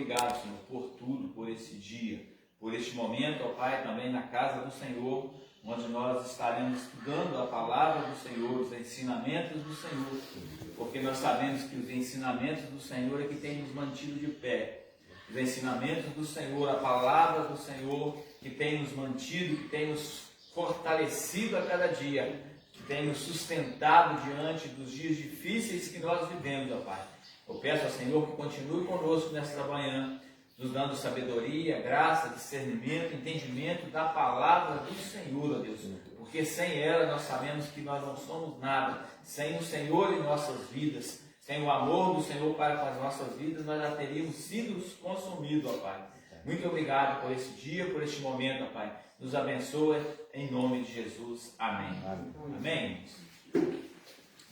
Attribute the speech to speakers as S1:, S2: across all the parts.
S1: obrigado, Senhor, por tudo, por esse dia, por este momento, ó Pai, também na casa do Senhor, onde nós estaremos estudando a palavra do Senhor, os ensinamentos do Senhor, porque nós sabemos que os ensinamentos do Senhor é que tem nos mantido de pé. Os ensinamentos do Senhor, a palavra do Senhor, que tem nos mantido, que tem nos fortalecido a cada dia, que tem nos sustentado diante dos dias difíceis que nós vivemos, ó Pai. Eu peço ao Senhor que continue conosco nesta manhã, nos dando sabedoria, graça, discernimento, entendimento da palavra do Senhor, ó Deus. Porque sem ela nós sabemos que nós não somos nada. Sem o Senhor em nossas vidas, sem o amor do Senhor para com as nossas vidas, nós já teríamos sido consumidos, ó Pai. Muito obrigado por esse dia, por este momento, ó Pai. Nos abençoe em nome de Jesus. Amém. Amém.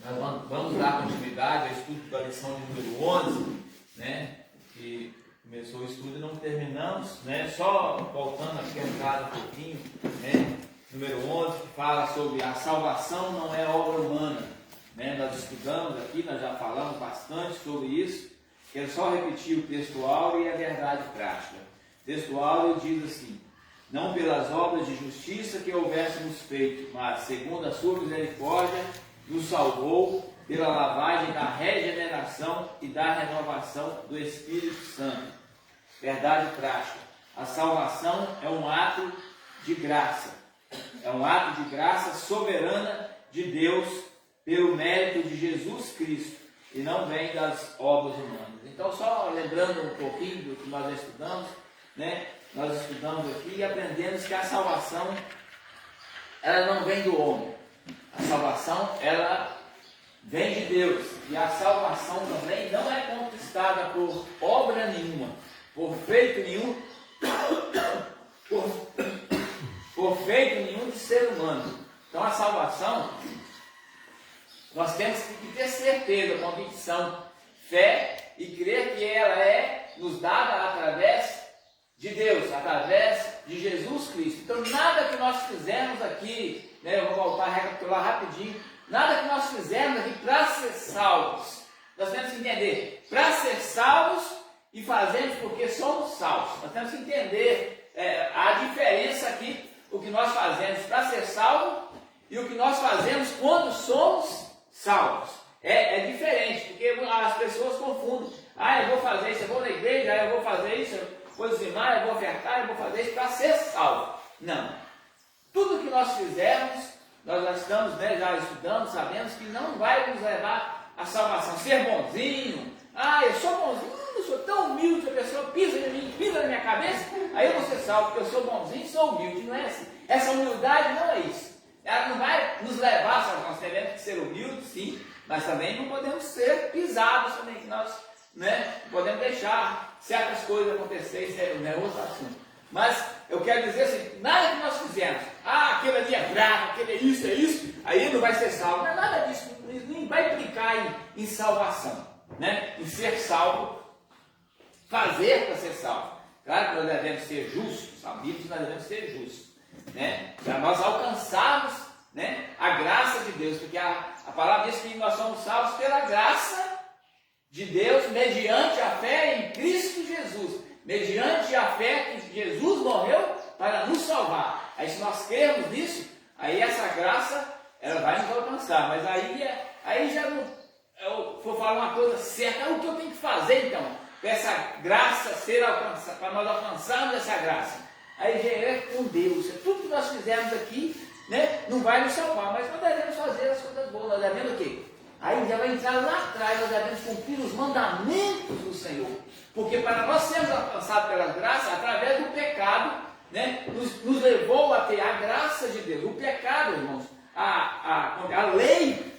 S1: Nós vamos dar continuidade ao estudo da lição de número 11, né? Que começou o estudo e não terminamos, né? Só voltando aqui a entrar um pouquinho, né? Número 11, que fala sobre a salvação não é obra humana, né? Nós estudamos aqui, nós já falamos bastante sobre isso. Quero só repetir o textual e a verdade prática. O textual diz assim: não pelas obras de justiça que houvéssemos feito, mas segundo a sua misericórdia nos salvou pela lavagem da regeneração e da renovação do Espírito Santo. Verdade prática. A salvação é um ato de graça. É um ato de graça soberana de Deus pelo mérito de Jesus Cristo e não vem das obras humanas. Então, só lembrando um pouquinho do que nós já estudamos, né? Nós estudamos aqui e aprendemos que a salvação ela não vem do homem. A salvação, ela vem de Deus. E a salvação também não é conquistada por obra nenhuma, por feito nenhum, por feito nenhum de ser humano. Então a salvação, nós temos que ter certeza, convicção, fé e crer que ela é nos dada através de Deus, através de Jesus Cristo. Então nada que nós fizemos aqui, né, eu vou voltar a recapitular rapidinho, nada que nós fizemos aqui para ser salvos, nós temos que entender, para ser salvos e fazemos porque somos salvos. Nós temos que entender a diferença aqui, o que nós fazemos para ser salvo e o que nós fazemos quando somos salvos. É diferente, porque as pessoas confundem. Eu vou fazer isso, eu vou na igreja, eu vou fazer isso, eu vou dizimar, eu vou ofertar, eu vou fazer isso para ser salvo. Não. Tudo que nós fizermos, nós já estamos, né, já estudando, sabemos que não vai nos levar à salvação. Ser bonzinho, eu sou bonzinho, eu sou tão humilde, a pessoa pisa em mim, pisa na minha cabeça, aí eu vou ser salvo, porque eu sou bonzinho e sou humilde. Não é assim. Essa humildade não é isso. Ela não vai nos levar à salvação. Nós temos que ser humildes, sim, mas também não podemos ser pisados também, que nós, né, podemos deixar certas coisas acontecerem, isso é outro assunto. Mas eu quero dizer assim, nada que nós fizermos, aquele ali é bravo, aquele é isso, aí não vai ser salvo. Não é nada disso, nem vai implicar em salvação, né? Em ser salvo, fazer para ser salvo. Claro que nós devemos ser justos, amigos, nós devemos ser justos, né? Para nós alcançarmos, né, a graça de Deus, porque a palavra diz que nós somos salvos pela graça de Deus, mediante a fé em Cristo Jesus. Mediante a fé que Jesus morreu para nos salvar. Aí se nós crermos nisso, aí essa graça ela vai nos alcançar. Mas aí já não, eu vou falar uma coisa certa. O que eu tenho que fazer então? Para essa graça ser alcançada, para nós alcançarmos essa graça. Aí já é com Deus. Tudo que nós fizermos aqui, né, não vai nos salvar, mas nós devemos fazer as coisas boas. Nós devemos o quê? Aí já vai entrar lá atrás, nós devemos cumprir os mandamentos do Senhor. Porque para nós sermos alcançados pela graça, através do pecado, né, nos levou a ter a graça de Deus. O pecado, irmãos, a lei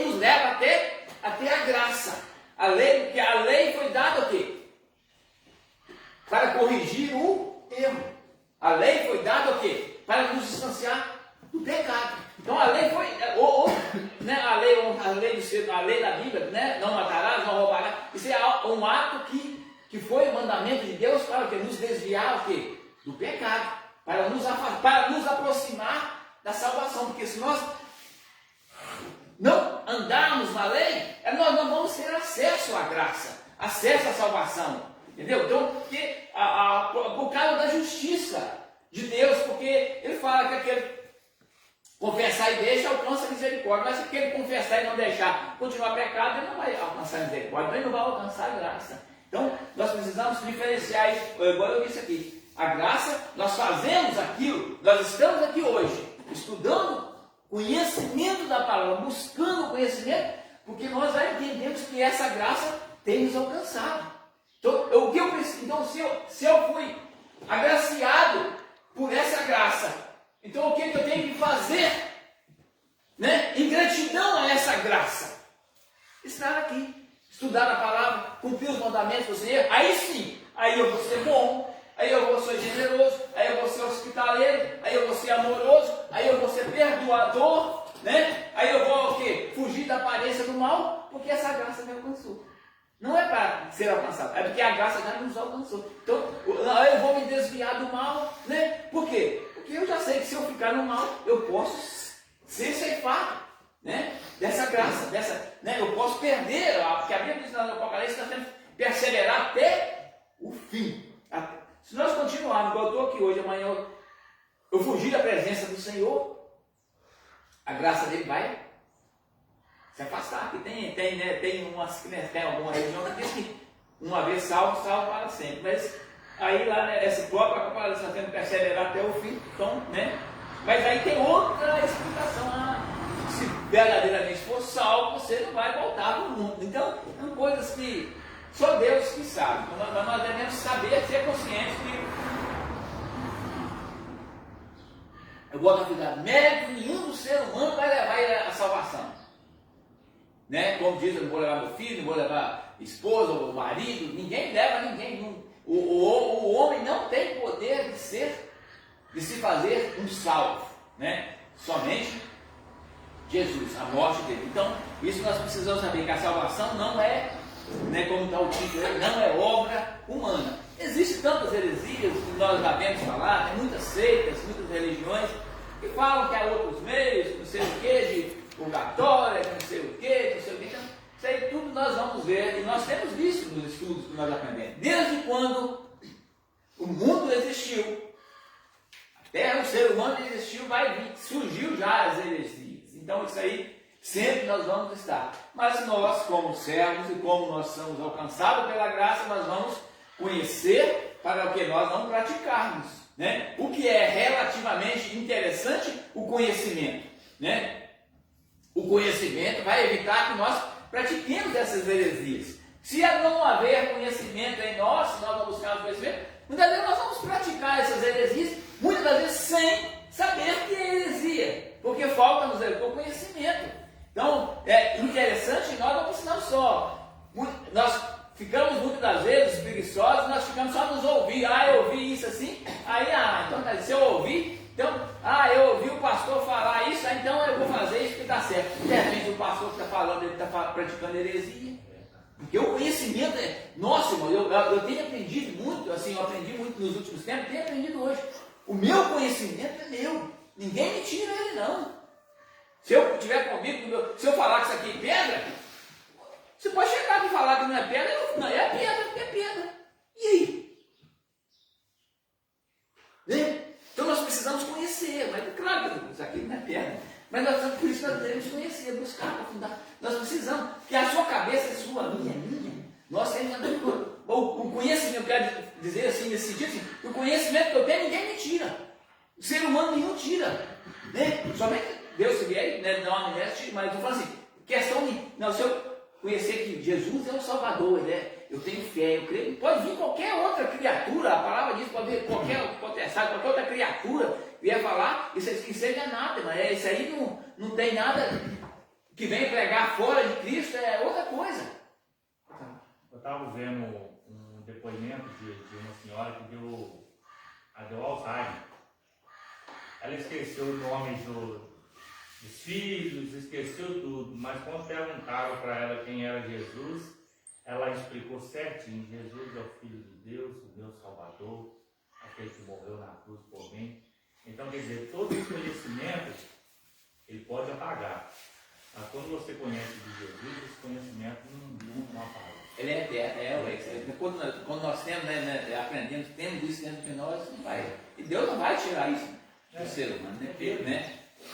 S1: nos leva a ter a graça. A lei foi dada o quê? Para corrigir o erro. A lei foi dada o quê? Para nos distanciar do pecado. Então a lei foi, né, a lei da Bíblia, né, não matarás, não roubarás, isso é um ato que foi o mandamento de Deus para o quê? Nos desviar o quê? Do pecado, para nos aproximar da salvação, porque se nós não andarmos na lei, nós não vamos ter acesso à graça. acesso à salvação. Entendeu? Então, porque, por causa da justiça de Deus, porque ele fala que aquele confessar e deixa alcança a misericórdia, mas se aquele confessar e não deixar continuar pecado, ele não vai alcançar a misericórdia, ele não vai alcançar a graça. Então, nós precisamos diferenciar isso. Agora eu disse aqui, a graça, nós fazemos aquilo, nós estamos aqui hoje, estudando conhecimento da palavra, buscando conhecimento, porque nós já entendemos que essa graça tem nos alcançado. Então, o que eu preciso? Então, se eu fui agraciado por essa graça, então o que eu tenho que fazer, né, em gratidão a essa graça? Estar aqui, estudar a palavra, cumprir os mandamentos do Senhor. Aí sim, aí eu vou ser bom, aí eu vou ser generoso, aí eu vou ser hospitaleiro, aí eu vou ser amoroso, aí eu vou ser perdoador, né? Aí eu vou o quê? Fugir da aparência do mal, porque essa graça me alcançou. Não é para ser alcançado, é porque a graça já nos alcançou. Então, eu vou me desviar do mal, né? Por quê? Porque eu já sei que se eu ficar no mal, eu posso ser ceifado, né? Dessa graça, né? Eu posso perder, porque a Bíblia diz no Apocalipse que nós temos que perseverar até o fim. Se nós continuarmos, igual eu estou aqui hoje, amanhã eu fugir da presença do Senhor, a graça dele vai se afastar. Que tem alguma religião que diz que uma vez salvo, salvo para sempre. Mas aí lá, né, essa própria comparação, nós temos que perseverar até o fim. Então, né? Mas aí tem outra explicação. Se verdadeiramente for salvo, você não vai voltar para o mundo. Então, são coisas que só Deus que sabe. Mas nós devemos saber, ser conscientes que eu vou dar cuidado, mérito nenhum do ser humano vai levar a salvação. Né? Como diz, eu não vou levar meu filho, não vou levar esposa ou marido, ninguém leva ninguém. O homem não tem poder de se fazer um salvo, né? Somente Jesus, a morte dele. Então, isso nós precisamos saber, que a salvação não é, né, como está o título, não é obra humana. Existem tantas heresias que nós já vemos falar, tem muitas seitas, muitas religiões que falam que há outros meios, não sei o que, de purgatória, não sei o que, não sei o que. Então, isso aí tudo nós vamos ver, e nós temos visto nos estudos que nós aprendemos. Desde quando o mundo existiu, até o ser humano existiu, surgiu já as heresias. Então isso aí sempre nós vamos estar. Mas nós, como servos e como nós somos alcançados pela graça, nós vamos conhecer para o que nós não praticarmos, né? O que é relativamente interessante, o conhecimento, né? O conhecimento vai evitar que nós pratiquemos essas heresias. Se não haver conhecimento em nós, se nós não buscarmos conhecimento, muitas vezes nós vamos praticar essas heresias, muitas das vezes sem saber que é heresia, porque falta-nos o conhecimento. Então, é interessante, nós não precisamos só, nós ficamos muitas das vezes preguiçosos, nós ficamos só nos ouvir. Eu ouvi isso assim, então se eu ouvir, então, eu ouvi o pastor falar isso, então eu vou fazer isso que está certo. De repente o pastor que está falando, ele está praticando heresia. Porque o conhecimento nossa, irmão, eu tenho aprendido muito, assim, eu aprendi muito nos últimos tempos, tenho aprendido hoje. O meu conhecimento é meu, ninguém me tira ele não. Se eu tiver comigo, se eu falar que isso aqui é pedra, você pode chegar aqui e falar que não é pedra, não, é pedra. E aí? Né? Então nós precisamos conhecer, mas claro que isso aqui não é pedra, mas por isso nós devemos conhecer, buscar, aprofundar. Nós precisamos, que a sua cabeça é sua, a minha é minha. Nós temos o conhecimento, eu quero dizer assim, nesse sentido, assim, o conhecimento que eu tenho, ninguém me tira. O ser humano nenhum tira. Né? Somente Deus se vier, né, não amneste, mas eu falo assim, questão de, se eu conhecer que Jesus é o Salvador, eu tenho fé, eu creio, pode vir qualquer outra criatura, a palavra diz, pode vir qualquer potestade, qualquer outra criatura, vier falar, isso seja nada, mas isso aí não tem nada que vem pregar fora de Cristo, é outra coisa.
S2: Eu estava vendo um depoimento de uma senhora que deu Alzheimer. Ela esqueceu o nome dos filhos, esqueceu tudo, mas quando perguntaram para ela quem era Jesus, ela explicou certinho: Jesus é o Filho de Deus, o meu Salvador, aquele que morreu na cruz por mim. Então, quer dizer, todo esse conhecimento, ele pode apagar. Mas quando você conhece de Jesus, esse conhecimento não apaga.
S1: Ele é eterno, quando nós temos, aprendemos, temos isso dentro de nós, não vai, e Deus não vai tirar isso do ser humano, né?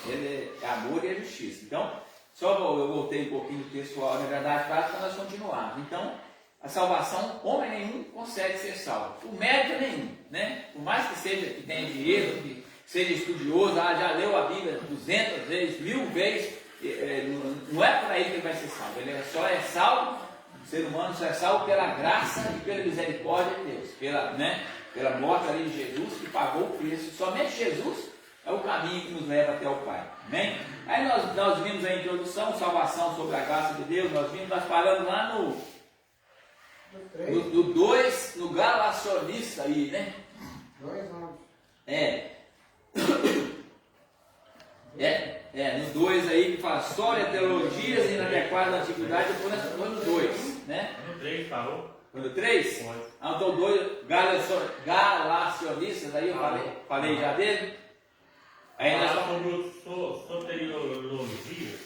S1: Ele é amor e é justiça. Então, só eu voltei um pouquinho do textual, na verdade, para nós continuarmos. Então, a salvação, homem nenhum consegue ser salvo, por mérito nenhum, né? Por mais que tenha dinheiro, que seja estudioso, já leu a Bíblia 200 vezes, 1000 vezes, não é para ele que ele vai ser salvo, ele só é salvo, o ser humano só é salvo pela graça e pela misericórdia de Deus, pela morte ali de Jesus, que pagou o preço. Somente Jesus é o caminho que nos leva até o Pai. Amém? Aí nós vimos a introdução, salvação sobre a graça de Deus, nós paramos lá no 2, no Galacionista aí, né?
S3: 2 anos.
S1: No 2 aí que fala história, teologias inadequadas da antiguidade, depois nós estamos no 2, né?
S2: No 3 parou?
S1: Foi no 3?
S2: Foi.
S1: Então 2, Galacionistas, aí eu falei já dele. Aí nós
S2: falamos sobre soteriologia.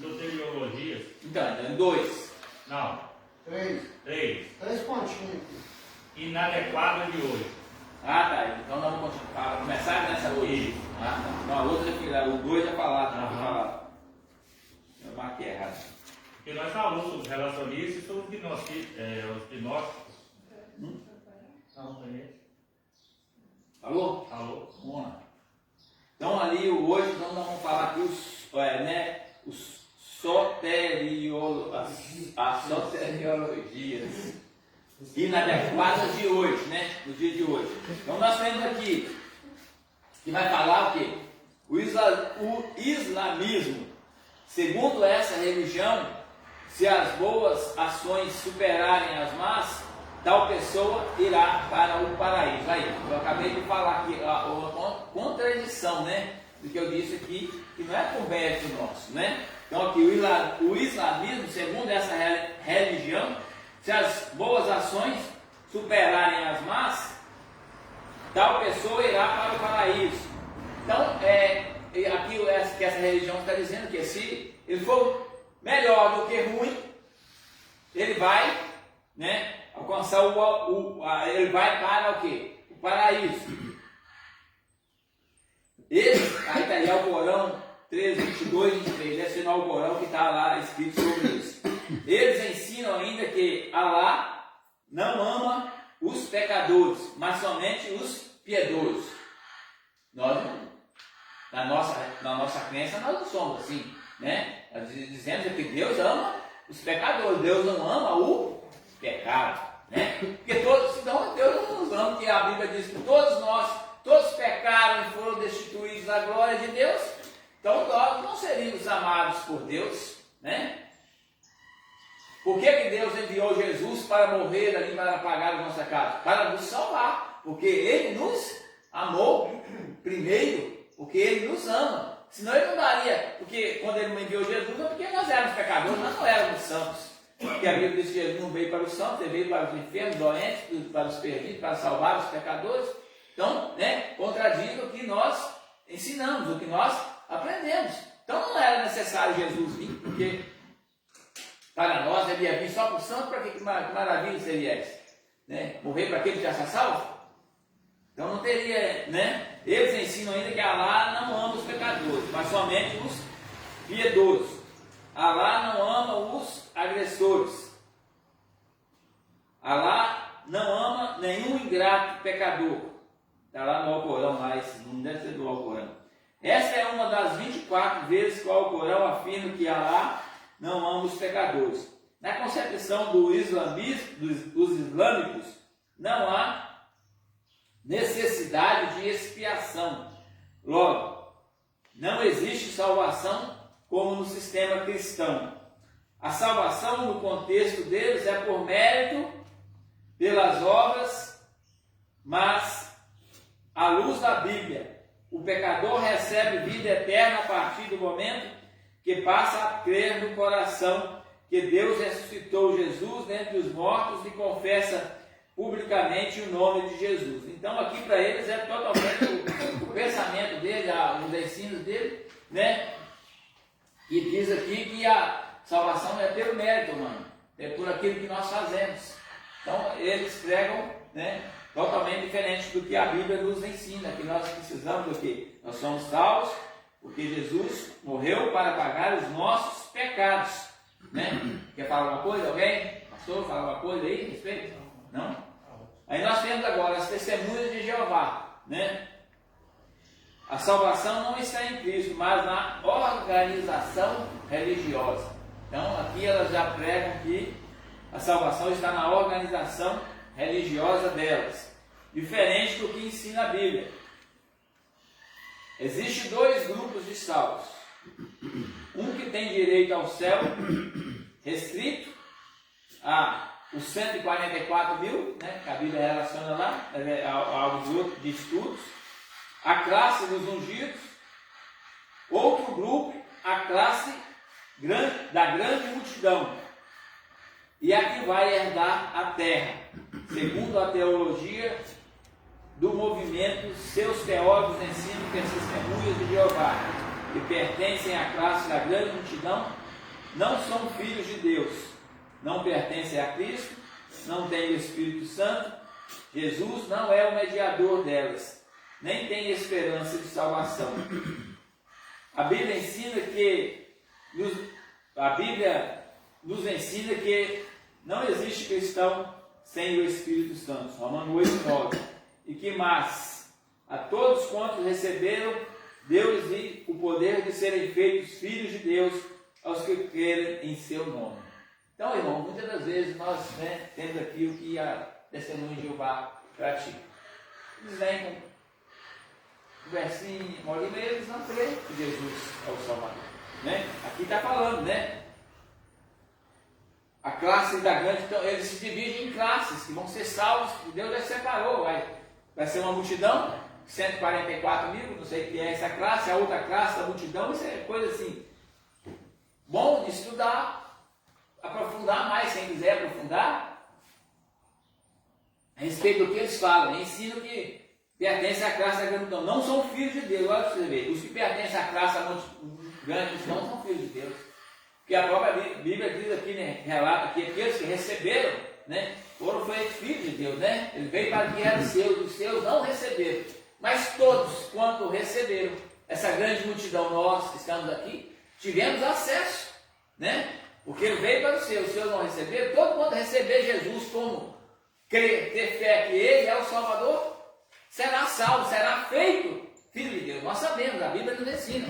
S2: Soteriologias.
S1: Então, 2.
S2: Não.
S3: 3 pontinhos.
S2: Inadequada de hoje.
S1: Tá. Então nós vamos começar nessa hoje. Tá. Não, a outra o 2 já falaram. Eu marquei errado.
S2: Porque nós falamos sobre os relacionistas e sobre os gnósticos.
S1: Falou?
S2: Falou.
S1: Vamos lá. Então ali hoje nós vamos falar aqui os as soteriologias inadequadas de hoje, né? No dia de hoje. Então nós temos aqui que vai falar o quê? O islamismo. Segundo essa religião, se as boas ações superarem as más, tal pessoa irá para o paraíso. Aí, eu acabei de falar aqui uma contradição, né? Do que eu disse aqui, que não é por mérito nosso, né? Então aqui o islamismo, segundo essa religião, se as boas ações superarem as más, tal pessoa irá para o paraíso. Então, aqui que essa religião está dizendo que se ele for melhor do que ruim, ele vai, né, alcançar ele vai para o quê? O paraíso. Aí está aí Alcorão 13, 22, 23, deve ser no Alcorão que está lá escrito sobre isso. Eles ensinam ainda que Alá não ama os pecadores, mas somente os piedosos. Nós, na nossa crença, nós não somos assim, né? Nós dizemos que Deus ama os pecadores, Deus não ama o pecado, né? Porque senão Deus não nos ama, porque a Bíblia diz que todos pecaram e foram destituídos da glória de Deus. Então nós não seríamos amados por Deus, né? Por que Deus enviou Jesus para morrer ali, para pagar a nossa casa? Para nos salvar, porque Ele nos amou primeiro, porque Ele nos ama. Senão Ele não daria, porque quando Ele enviou Jesus, não porque nós éramos pecadores, nós não éramos santos. Porque a Bíblia diz que Jesus não veio para os santos, Ele veio para os enfermos, doentes, para os perdidos, para salvar os pecadores. Então, né, contradiz o que nós ensinamos, o que nós aprendemos. Então não era necessário Jesus vir, porque para nós ele ia vir só para o santo, para que maravilha seria essa? Né? Morrer para aquele que já está salvo? Então não teria, né? Eles ensinam ainda que Alá não ama os pecadores, mas somente os piedosos. Alá não ama os agressores. Alá não ama nenhum ingrato pecador. Está lá no Alcorão, mas não deve ser do Alcorão. Essa é uma das 24 vezes que o Alcorão afirma que Alá não ama os pecadores. Na concepção dos islâmicos, não há necessidade de expiação. Logo, não existe salvação como no sistema cristão. A salvação, no contexto deles, é por mérito, pelas obras, mas, à luz da Bíblia, o pecador recebe vida eterna a partir do momento que passa a crer no coração que Deus ressuscitou Jesus dentre os mortos e confessa publicamente o nome de Jesus. Então aqui para eles é totalmente o pensamento dele, os ensinos dele, né? E diz aqui que a salvação é pelo mérito humano. por aquilo que nós fazemos. Então, eles pregam, né, totalmente diferente do que a Bíblia nos ensina, que nós precisamos do quê? Nós somos salvos porque Jesus morreu para pagar os nossos pecados. Né? Quer falar alguma coisa? Alguém? Pastor, fala alguma coisa aí a respeito? Não? Aí nós temos agora as testemunhas de Jeová. Né? A salvação não está em Cristo, mas na organização religiosa. Então aqui elas já pregam que a salvação está na organização religiosa delas, diferente do que ensina a Bíblia. Existem dois grupos de salvos. Um que tem direito ao céu restrito a os 144 mil, né, que a Bíblia relaciona lá, aos grupos de estudos, a classe dos ungidos. Outro grupo, a classe da grande multidão, e a que vai herdar a terra, segundo a teologia do movimento. Seus teólogos ensinam que as testemunhas de Jeová, que pertencem à classe da grande multidão, não são filhos de Deus, não pertencem a Cristo, não têm o Espírito Santo. Jesus não é o mediador delas, nem tem esperança de salvação. A Bíblia nos ensina que não existe cristão sem o Espírito Santo, Romanos 8:9, e que mas a todos quantos receberam Deus o poder de serem feitos filhos de Deus, aos que crerem em seu nome. Então, irmão, muitas das vezes nós, né, temos aqui o que a testemunha de Jeová pratica. Eles vêm com o versinho, mas eles não creem que Jesus é o Salvador. Né? Aqui está falando, né? A classe da grande, então, eles se dividem em classes que vão ser salvos, Deus já separou, vai ser uma multidão, 144 mil, não sei o que é essa classe, a outra classe da multidão, isso é coisa assim, bom de estudar, aprofundar mais, quem quiser aprofundar, a respeito do que eles falam, ensinam que pertencem à classe da grande multidão, não são filhos de Deus. Olha para você ver, os que pertencem à classe da grande multidão não são filhos de Deus. Porque a própria Bíblia diz aqui, né, relata que aqueles que receberam, né, foram feitos filhos de Deus, né? Ele veio para que eram seus, os seus não receberam. Mas todos, quanto receberam, essa grande multidão, nós que estamos aqui, tivemos acesso, né? Porque ele veio para os seus não receberam. Todo mundo receber Jesus como crer, ter fé que ele é o Salvador, será salvo, será feito filho de Deus. Nós sabemos, a Bíblia nos ensina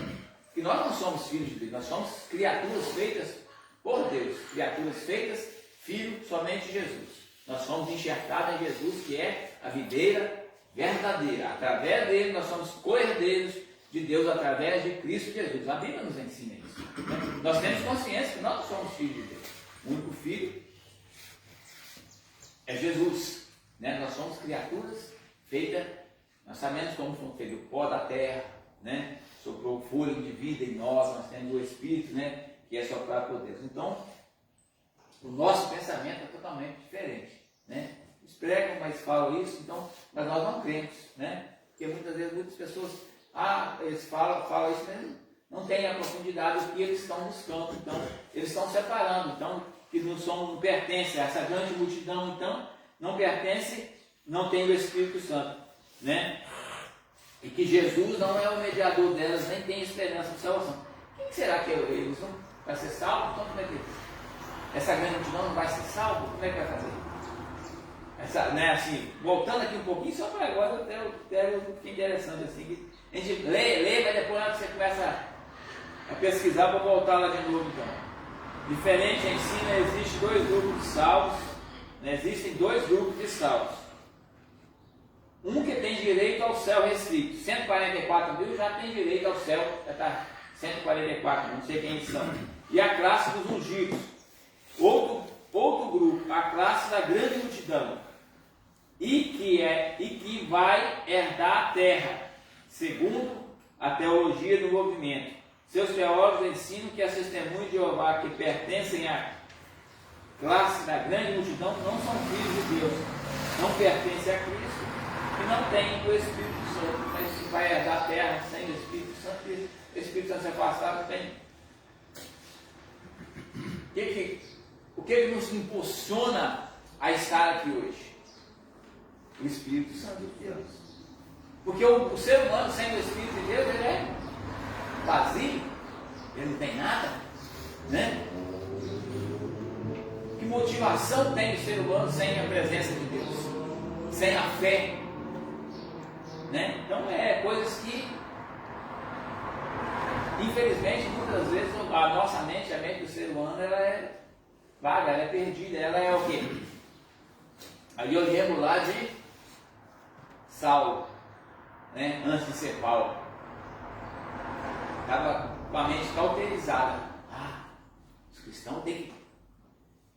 S1: que nós não somos filhos de Deus, nós somos criaturas feitas por Deus, criaturas feitas, filho somente de Jesus. Nós somos enxertados em Jesus, que é a videira verdadeira. Através dele nós somos co-herdeiros de Deus, através de Cristo Jesus. A Bíblia nos ensina isso. Né? Nós temos consciência que nós não somos filhos de Deus. O único filho é Jesus. Né? Nós somos criaturas feitas, nós sabemos como fomos feitos, o pó da terra, né? Soprou o fôlego de vida em nós temos o Espírito, né, que é soprado por Deus. Então, o nosso pensamento é totalmente diferente. Né? Eles pregam, mas falam isso, então, mas nós não cremos. Né? Porque muitas vezes muitas pessoas, eles falam isso, mas não tem a profundidade do que eles estão buscando. Então, eles estão separando. Então, que não pertence a essa grande multidão, então, não pertence, não tem o Espírito Santo. Né? E que Jesus não é o mediador delas, nem tem esperança de salvação. Quem será que eles vão? Vai ser salvo? Então como é que essa grande multidão não vai ser salvo? Como é que vai fazer? Né, assim, voltando aqui um pouquinho, só para agora eu fiquei interessante assim, que a gente lê, mas depois você começa a pesquisar, vou voltar lá de novo então. Diferente ensina, existem dois grupos de salvos, né, existem dois grupos de salvos. Um que tem direito ao céu restrito, 144 mil já tem direito ao céu, já está 144, não sei quem eles são. E a classe dos ungidos. Outro grupo, a classe da grande multidão, e que vai herdar a terra, segundo a teologia do movimento. Seus teólogos ensinam que as testemunhas de Jeová que pertencem à classe da grande multidão não são filhos de Deus, não pertencem a Cristo, e não tem o Espírito Santo, mas vai herdar a terra sem o Espírito Santo, e o Espírito Santo se afastar, não tem. O que nos impulsiona a estar aqui hoje? O Espírito Santo de Deus. Porque o ser humano sem o Espírito de Deus, ele é vazio, ele não tem nada, né? Que motivação tem o ser humano sem a presença de Deus, sem a fé, né? Então é coisas que, infelizmente, muitas vezes a nossa mente, a mente do ser humano, ela é vaga, ela é perdida, ela é o quê? Aí eu lembro lá de Saulo, né? Antes de ser Paulo, estava com a mente cauterizada. Os cristãos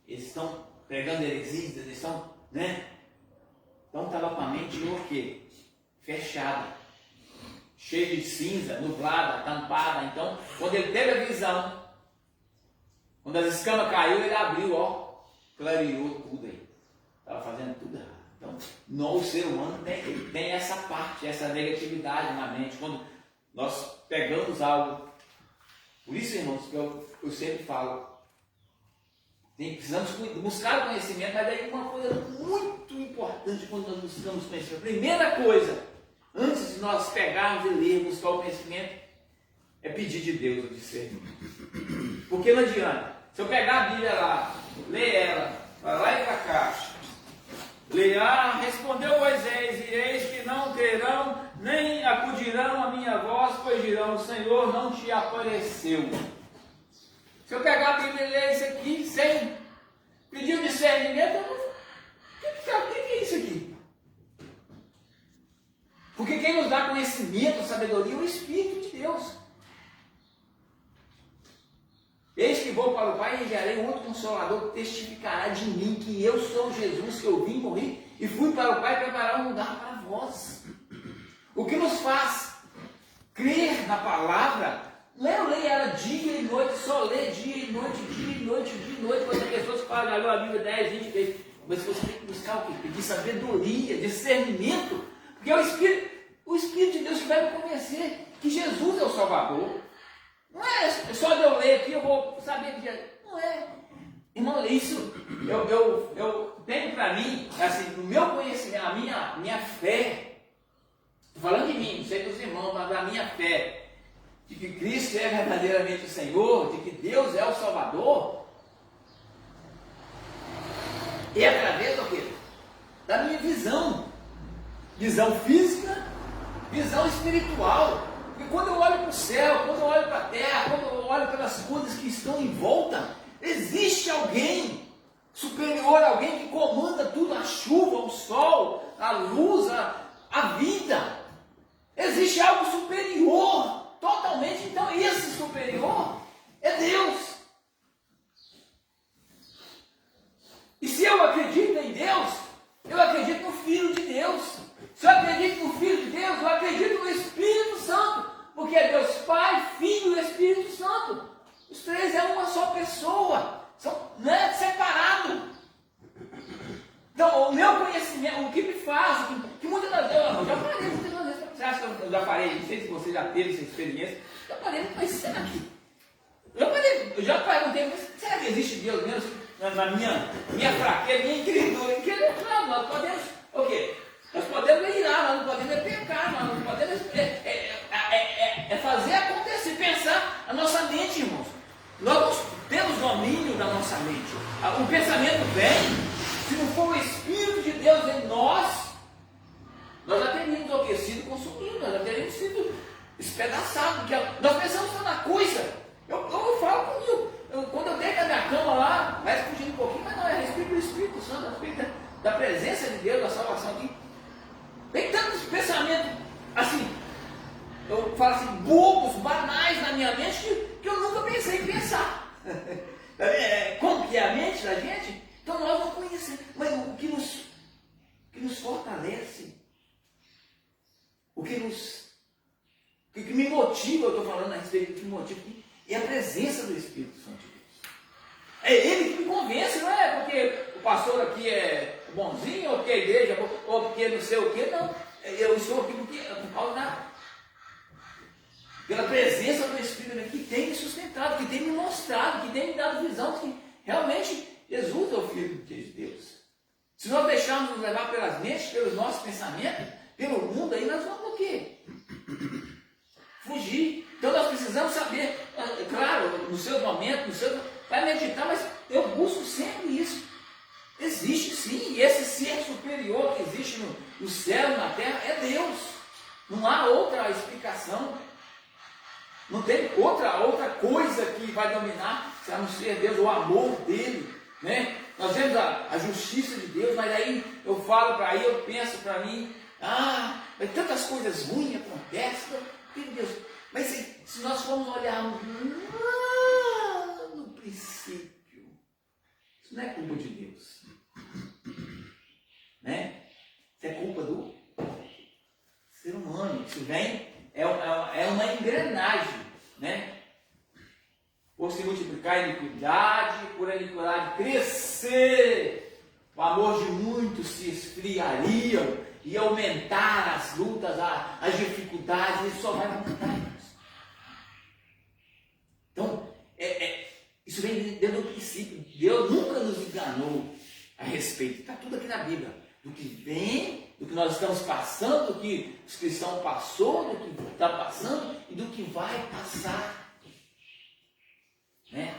S1: eles estão pregando heresias, eles estão, né? Então estava com a mente o quê? Fechada, cheia de cinza, nublada, tampada. Então, quando ele teve a visão, quando as escamas caiu, ele abriu, ó, clareou tudo aí. Estava fazendo tudo errado. Então, o ser humano tem essa parte, essa negatividade na mente. Quando nós pegamos algo, por isso, irmãos, que eu sempre falo, precisamos buscar o conhecimento, mas daí uma coisa muito importante quando nós buscamos conhecimento. A primeira coisa, antes de nós pegarmos e ler, buscar o conhecimento, é pedir de Deus o discernimento. Porque não adianta. Se eu pegar a Bíblia lá, ler ela, para lá e para cá, ler, respondeu Moisés, e eis que não terão, nem acudirão a minha voz, pois dirão, o Senhor não te apareceu. Se eu pegar a Bíblia e ler isso aqui, sem pedir o discernimento, eu não... O que é isso aqui? Porque quem nos dá conhecimento, sabedoria, é o Espírito de Deus. Eis que vou para o Pai e enviarei um outro Consolador que testificará de mim que eu sou Jesus, que eu vim, morri e fui para o Pai preparar um lugar para vós. O que nos faz crer na palavra não é eu ler ela dia e noite, só ler dia e noite, dia e noite, dia e noite. Quando as pessoas falam, já leu a Bíblia 10, 20 vezes. Mas você tem que buscar o quê? Pedir sabedoria, discernimento. Porque é o Espírito de Deus que vai me convencer que Jesus é o Salvador. Não é só de eu ler aqui, eu vou saber que Jesus... Não é. Irmão, isso eu tenho para mim, assim, no meu conhecimento, a minha fé. Estou falando de mim, não sei dos irmãos, mas da minha fé. De que Cristo é verdadeiramente o Senhor, de que Deus é o Salvador, e através do quê? Da minha visão física, visão espiritual. Porque quando eu olho para o céu, quando eu olho para a terra, quando eu olho pelas coisas que estão em volta, existe alguém superior, alguém que comanda tudo, a chuva, o sol, a luz, a vida. Existe algo superior. Totalmente, então esse superior é Deus. E se eu acredito em Deus, eu acredito no Filho de Deus. Se eu acredito no Filho de Deus, eu acredito no Espírito Santo. Porque é Deus Pai, Filho e Espírito Santo. Os três é uma só pessoa. Não é separado. Então, o meu conhecimento, o que me faz, que muitas das vezes, eu já falei muitas vezes, você acha que eu já falei, não sei se você já teve essa experiência, eu falei, mas será que? Eu já perguntei, mas será que existe Deus mesmo? Na minha fraqueza, minha incredulidade? Não, nós podemos, o quê? Nós podemos irar, nós não podemos pecar, nós não podemos fazer acontecer, pensar a nossa mente, irmãos. Nós não temos domínio da nossa mente. O pensamento vem. Se não for o Espírito de Deus em nós já teríamos o quê? Sido consumidos, nós já teríamos sido espedaçados. Porque nós pensamos na coisa. Eu falo comigo. Quando eu deito na minha cama lá, vai fugindo um pouquinho, mas não, é a respeito do Espírito Santo, a respeito da presença de Deus, da salvação aqui. Tem tantos pensamentos assim, eu falo assim, bobos, banais na minha mente que eu nunca pensei em pensar. Como que é a mente da gente? Então nós não conhecemos, mas o que nos fortalece, o que me motiva, eu estou falando a respeito do que me motiva, é a presença do Espírito Santo de Deus. É Ele que me convence, não é porque o pastor aqui é bonzinho, ou porque a igreja, ou porque não sei o que, não. Eu estou aqui por causa pela presença do Espírito que tem me sustentado, que tem me mostrado, que tem me dado visão, que realmente Jesus é o Filho de Deus. Se nós deixarmos nos levar pelas mentes, pelos nossos pensamentos, pelo mundo, aí nós vamos o quê? Fugir. Então nós precisamos saber, claro, no seu momento, vai meditar, mas eu busco sempre isso. Existe sim, e esse ser superior que existe no céu, na terra, é Deus. Não há outra explicação. Não tem outra coisa que vai dominar, a não ser Deus, o amor dele, né? Nós vemos a justiça de Deus, mas aí eu penso para mim, mas tantas coisas ruins acontecem, meu Deus, mas se nós formos olhar no princípio, isso não é culpa de Deus, né? Isso é culpa do ser humano. Isso vem, é uma engrenagem, né? Por se multiplicar a iniquidade, por a iniquidade crescer, o amor de muitos se esfriaria e aumentar as lutas, as dificuldades, isso só vai aumentar. Então, isso vem dentro do princípio. Deus nunca nos enganou a respeito. Está tudo aqui na Bíblia. Do que vem, do que nós estamos passando, do que os cristãos passou, do que está passando e do que vai passar. Né?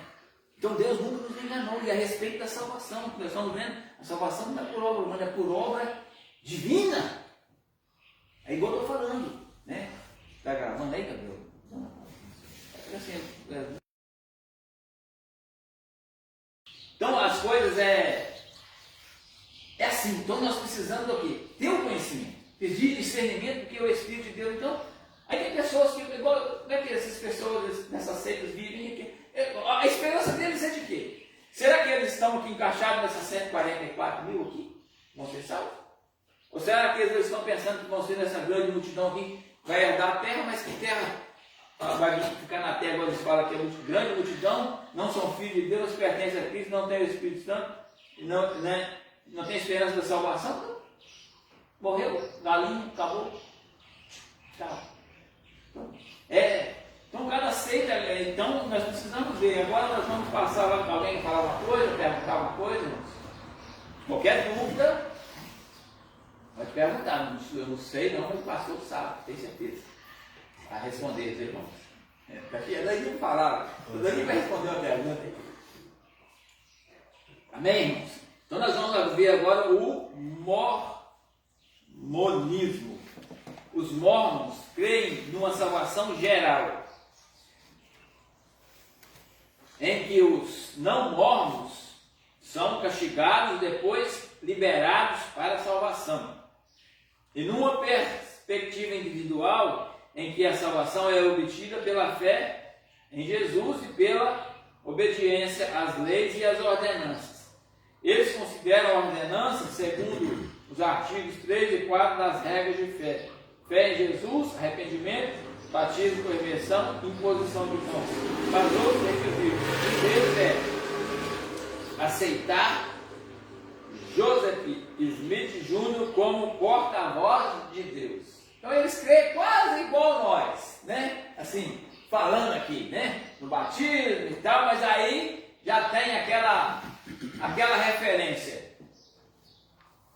S1: Então Deus nunca nos enganou. E a respeito da salvação, que nós estamos vendo, a salvação não é por obra humana, é por obra divina. É igual eu estou falando. Né? Está gravando aí, Gabriel? Então as coisas é assim. Então nós precisamos do quê? Ter o conhecimento, pedir discernimento, porque o Espírito de Deus. Então, aí tem pessoas que, igual, como é que essas pessoas nessas seitas vivem aqui? A esperança deles é de quê? Será que eles estão aqui encaixados nessas 144 mil aqui? Vão ser salvos? Ou será que eles estão pensando que vão ser nessa grande multidão aqui, vai herdar a terra, mas que terra? Vai ficar na terra, agora eles falam que é grande multidão, não são filhos de Deus, pertencem a Cristo, não tem o Espírito Santo, não tem esperança da salvação. Morreu, galinho, acabou. Tchau. Então cada seita, então nós precisamos ver. Agora nós vamos passar lá para alguém falar uma coisa, perguntar uma coisa. Qualquer dúvida, pode perguntar. Eu não sei não, mas o pastor sabe, tem certeza. A responder, irmãos. Daí vamos falar. Daí vai responder uma pergunta aí. Amém, irmãos? Então nós vamos ver agora o mormonismo. Os mormons creem numa salvação geral, em que os não mormons são castigados e depois liberados para a salvação. E numa perspectiva individual, em que a salvação é obtida pela fé em Jesus e pela obediência às leis e às ordenanças. Eles consideram a ordenança segundo os artigos 3 e 4 das regras de fé. Fé em Jesus, arrependimento, batismo com imersão, imposição de mãos. Mas outros requisitos. Um deles é aceitar Joseph Smith Jr. como porta-voz de Deus. Então eles creem quase igual nós, né? Assim, falando aqui, né? No batismo e tal, mas aí já tem aquela referência.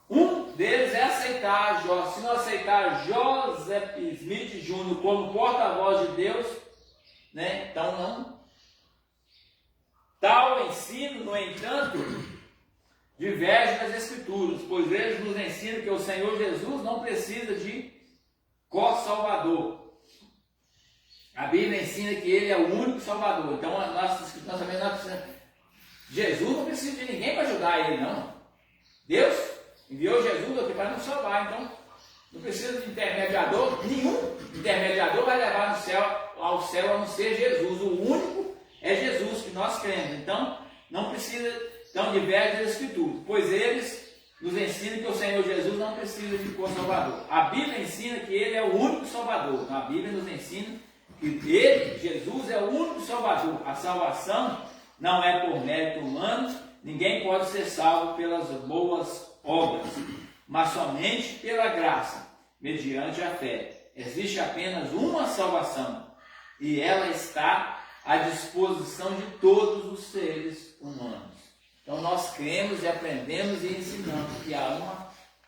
S1: Um deles é aceitar, se não aceitar Joseph Smith Jr. como porta-voz de Deus, né? Então não. Tal ensino, no entanto, diverge das Escrituras, pois eles nos ensinam que o Senhor Jesus não precisa de co-salvador. A Bíblia ensina que Ele é o único Salvador. Então nós também não precisamos. Jesus não precisa de ninguém para ajudar Ele, não. Deus enviou Jesus aqui para nos salvar. Então não precisa de intermediador. Nenhum intermediador vai levar ao céu a não ser Jesus. O único é Jesus que nós cremos. Então não precisa. Então diverge das Escrituras, pois eles nos ensinam que o Senhor Jesus não precisa de co-salvador. A Bíblia ensina que Ele é o único Salvador. A Bíblia nos ensina que Ele, Jesus, é o único Salvador. A salvação não é por mérito humano, ninguém pode ser salvo pelas boas obras, mas somente pela graça, mediante a fé. Existe apenas uma salvação, e ela está à disposição de todos os seres humanos. Então nós cremos e aprendemos e ensinamos que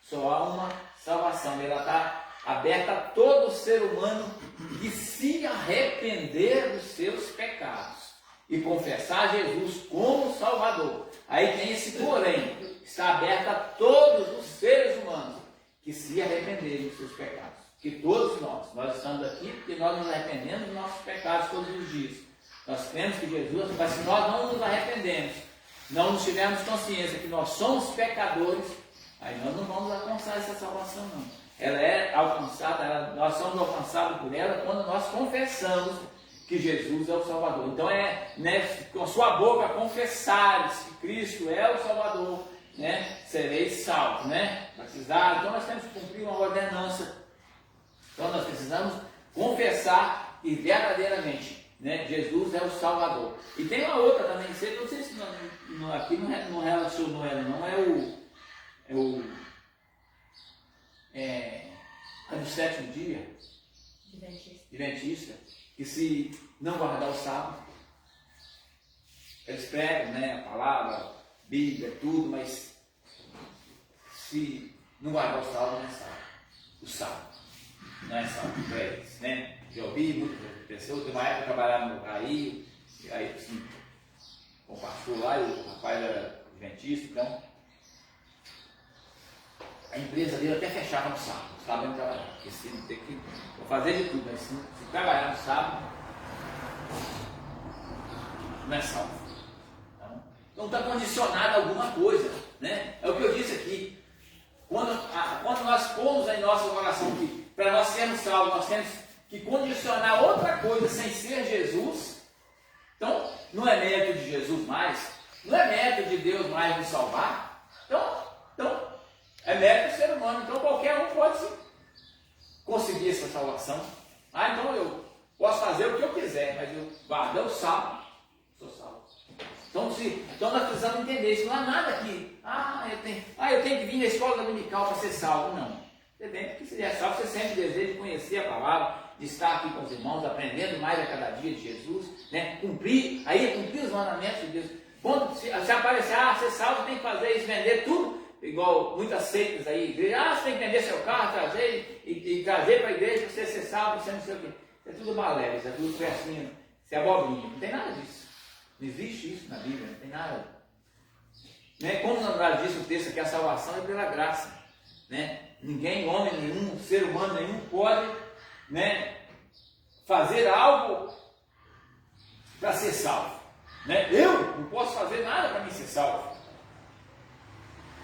S1: só há uma salvação. Ela está aberta a todo ser humano que se arrepender dos seus pecados e confessar Jesus como Salvador. Aí tem esse porém, está aberta a todos os seres humanos que se arrependerem dos seus pecados. Que todos nós estamos aqui porque nós nos arrependemos dos nossos pecados todos os dias. Nós cremos que Jesus, mas se nós não nos arrependemos, não nos tivermos consciência que nós somos pecadores, aí nós não vamos alcançar essa salvação não. Ela é alcançada, nós somos alcançados por ela quando nós confessamos que Jesus é o Salvador. Então com a sua boca confessares que Cristo é o Salvador, sereis salvos, batizado. Então nós temos que cumprir uma ordenança. Então nós precisamos confessar que verdadeiramente Jesus é o Salvador. E tem uma outra também, não sei se aqui não relacionou ela, não é do sétimo dia, Adventista, que se não guardar o sábado, eles pregam a palavra, Bíblia, tudo, mas se não guardar o sábado, não é sábado. O sábado não é sábado para eles, Já ouvi muitas pessoas, tem uma época que eu trabalhava no Rio, e aí assim, com o pastor lá, e o rapaz era adventista, então a empresa dele até fechava no sábado, não trabalhar, porque se tem que fazer de tudo, mas se trabalhar no sábado, não é salvo. Então está condicionado a alguma coisa, É o que eu disse aqui. Quando nós pomos em nossa coração que para nós sermos salvos, nós temos que condicionar outra coisa sem ser Jesus. Então, não é mérito de Jesus mais, não é mérito de Deus mais nos salvar. Então é mérito do ser humano. Então qualquer um pode conseguir essa salvação. Então eu posso fazer o que eu quiser, mas eu guardei o sábado, sou salvo. Então nós precisamos entender isso. Não há nada que, eu tenho que vir na escola dominical para ser salvo. Não. Você tem que ser salvo, você sempre deseja conhecer a palavra, de estar aqui com os irmãos, aprendendo mais a cada dia de Jesus, cumprir os mandamentos de Deus. Quando se aparecer, ser salvo, tem que fazer isso, vender tudo, igual muitas seitas aí, igreja, você tem que vender seu carro, trazer e trazer para a igreja para você ser salvo, você não sei o quê. Isso é tudo balé, isso é tudo festinha, isso é abobrinha, não tem nada disso. Não existe isso na Bíblia, não tem nada. Como já disse o texto aqui, a salvação é pela graça. Ninguém, homem nenhum, ser humano nenhum pode fazer algo para ser salvo. Eu não posso fazer nada para me ser salvo.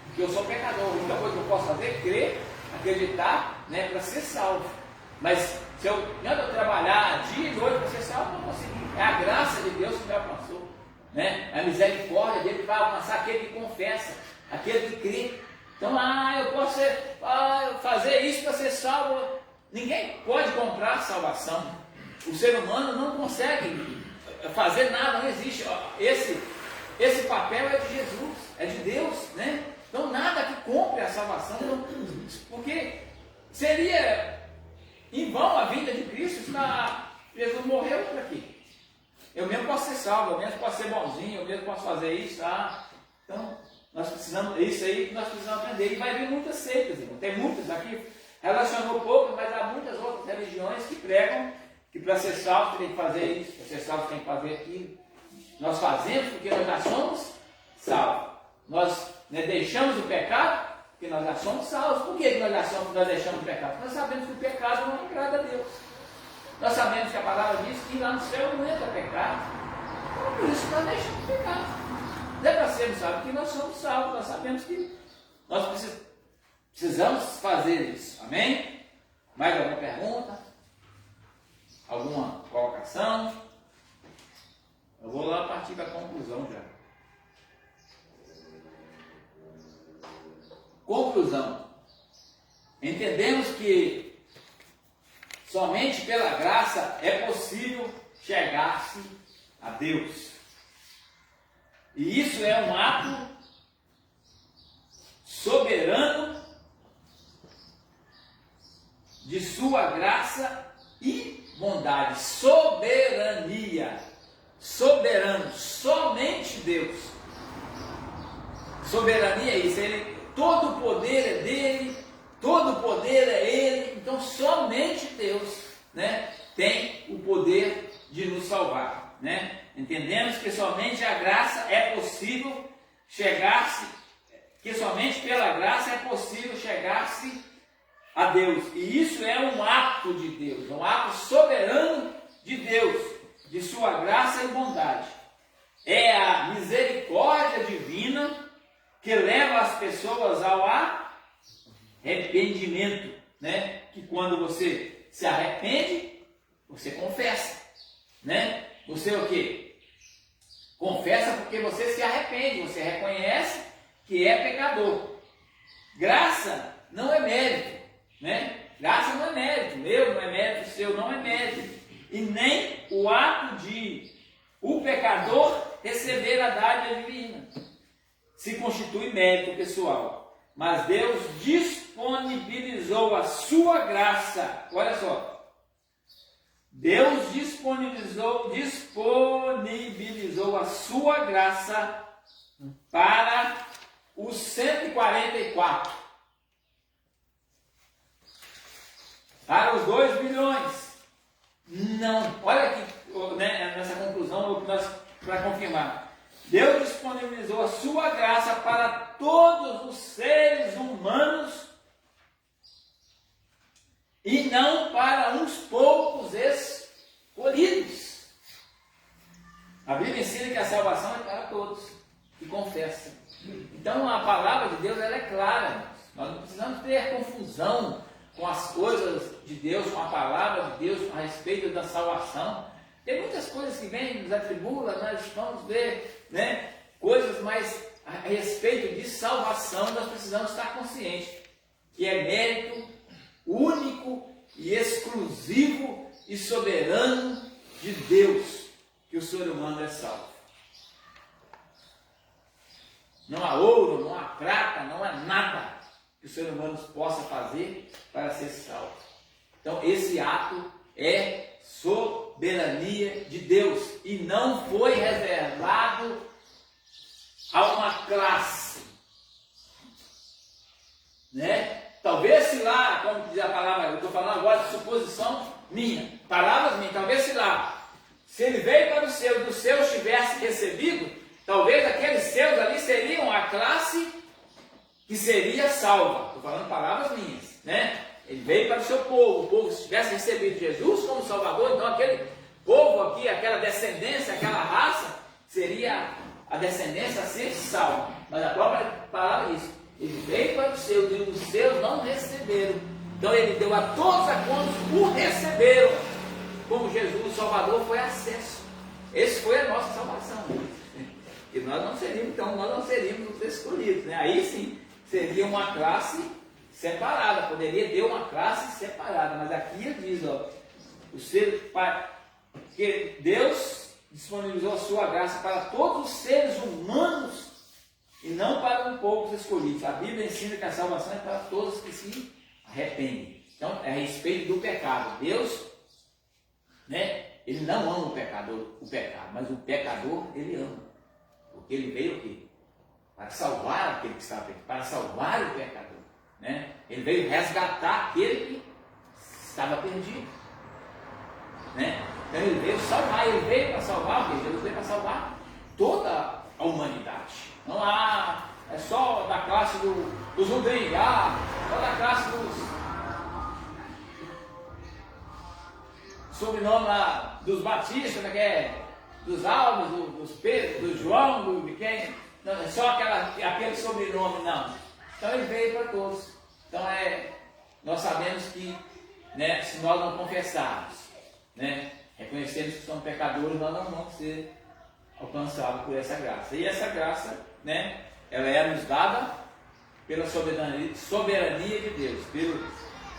S1: Porque eu sou pecador. A única coisa que eu posso fazer é crer, acreditar, para ser salvo. Mas se eu ando trabalhar dia e noite para ser salvo, não consegui. É a graça de Deus que me alcançou. A misericórdia dele vai alcançar aquele que confessa, aquele que crê. Então, eu posso fazer isso para ser salvo. Ninguém pode comprar a salvação. O ser humano não consegue fazer nada, não existe. Esse papel é de Jesus, é de Deus, Então, nada que compre a salvação, porque seria em vão a vinda de Cristo. Jesus morreu para quê? Eu mesmo posso ser salvo, eu mesmo posso ser bonzinho, eu mesmo posso fazer isso, Então, nós precisamos, isso aí que nós precisamos aprender. E vai vir muitas seitas, irmão. Tem muitas aqui, relacionou pouco, mas há muitas outras religiões que pregam que para ser salvo você tem que fazer isso, para ser salvo você tem que fazer aquilo. Nós fazemos porque nós já somos salvos. Nós deixamos o pecado porque nós já somos salvos. Por que nós deixamos o pecado? Nós sabemos que o pecado não agrada a Deus. Nós sabemos que a palavra diz que lá no céu não entra pecado. Então, por isso nós deixamos o pecado. Não é para sermos salvos, porque nós somos salvos. Nós sabemos que nós precisamos fazer isso. Amém? Mais alguma pergunta? Alguma colocação? Eu vou lá partir para a conclusão já. Conclusão. Entendemos que somente pela graça é possível chegar-se a Deus. E isso é um ato soberano de sua graça e bondade. Soberania. Soberano. Somente Deus. Soberania é isso, todo o poder é dele, todo o poder é ele, então somente Deus, né, tem o poder de nos salvar, né? Entendemos que somente a graça é possível chegar-se, que somente pela graça é possível chegar-se a Deus, e isso é um ato de Deus, um ato soberano de Deus, de sua graça e bondade. É a misericórdia divina que leva as pessoas ao arrependimento, né? Que quando você se arrepende, você confessa, né? Você o quê? Confessa porque você se arrepende, você reconhece que é pecador. Graça não é mérito, né? Graça não é mérito, meu não é mérito, seu não é mérito. E nem o ato de o pecador receber a dádiva divina se constitui mérito pessoal. Mas Deus disponibilizou a sua graça. Olha só. Deus disponibilizou a sua graça para os 144. Para os 2 bilhões. Não. Olha aqui, né, nessa conclusão, para confirmar. Deus disponibilizou a sua graça para todos os seres humanos e não para uns poucos escolhidos. A Bíblia ensina que a salvação é para todos que confessam. Então a palavra de Deus ela é clara. Nós não precisamos ter confusão com as coisas de Deus, com a palavra de Deus a respeito da salvação. Tem muitas coisas que vêm, nos atribulam, nós vamos ver, né, coisas, mas a respeito de salvação nós precisamos estar conscientes que é mérito único e exclusivo e soberano de Deus que o ser humano é salvo. Não há ouro, não há prata, não há nada que o ser humano possa fazer para ser salvo. Então esse ato é soberania de Deus e não foi reservado a uma classe, né? Talvez se lá, como diz a palavra, eu estou falando agora de suposição minha, palavras minhas, talvez se lá, se ele veio para os seus tivesse recebido, talvez aqueles seus ali seriam a classe que seria salva. Estou falando palavras minhas, né? Ele veio para o seu povo, o povo se tivesse recebido Jesus como Salvador, então aquele povo aqui, aquela descendência, aquela raça, seria a descendência a ser salva. Mas a própria palavra diz, ele veio para os seus e os seus não receberam. Então ele deu a todos a quantos o receberam, como Jesus, o Salvador, foi acesso. Esse foi a nossa salvação. E nós não seríamos, então, nós não seríamos os escolhidos, né? Aí sim, seria uma classe separada, poderia ter uma classe separada, mas aqui diz, ó, que Deus disponibilizou a sua graça para todos os seres humanos e não para um poucos escolhidos. A Bíblia ensina que a salvação é para todos que se arrependem. Então, é a respeito do pecado. Deus, né, ele não ama o pecado, mas o pecador ele ama, porque ele veio o quê? Para salvar aquele que estava perdido, para salvar o pecador. Né? Ele veio resgatar aquele que estava perdido, né? Então ele veio salvar, ele veio para salvar, porque Jesus veio para salvar toda a humanidade. Não há, é só da classe dos Rubem, só da classe dos sobrenome lá, dos Batistas, né, que é dos Alves, dos Pedro, do João, de quem? Não, é só aquele sobrenome, não. Então ele veio para todos. Então nós sabemos que, né, se nós não confessarmos, né, reconhecermos que somos pecadores, nós não vamos ser alcançados por essa graça. E essa graça, né, ela é nos dada pela soberania de Deus,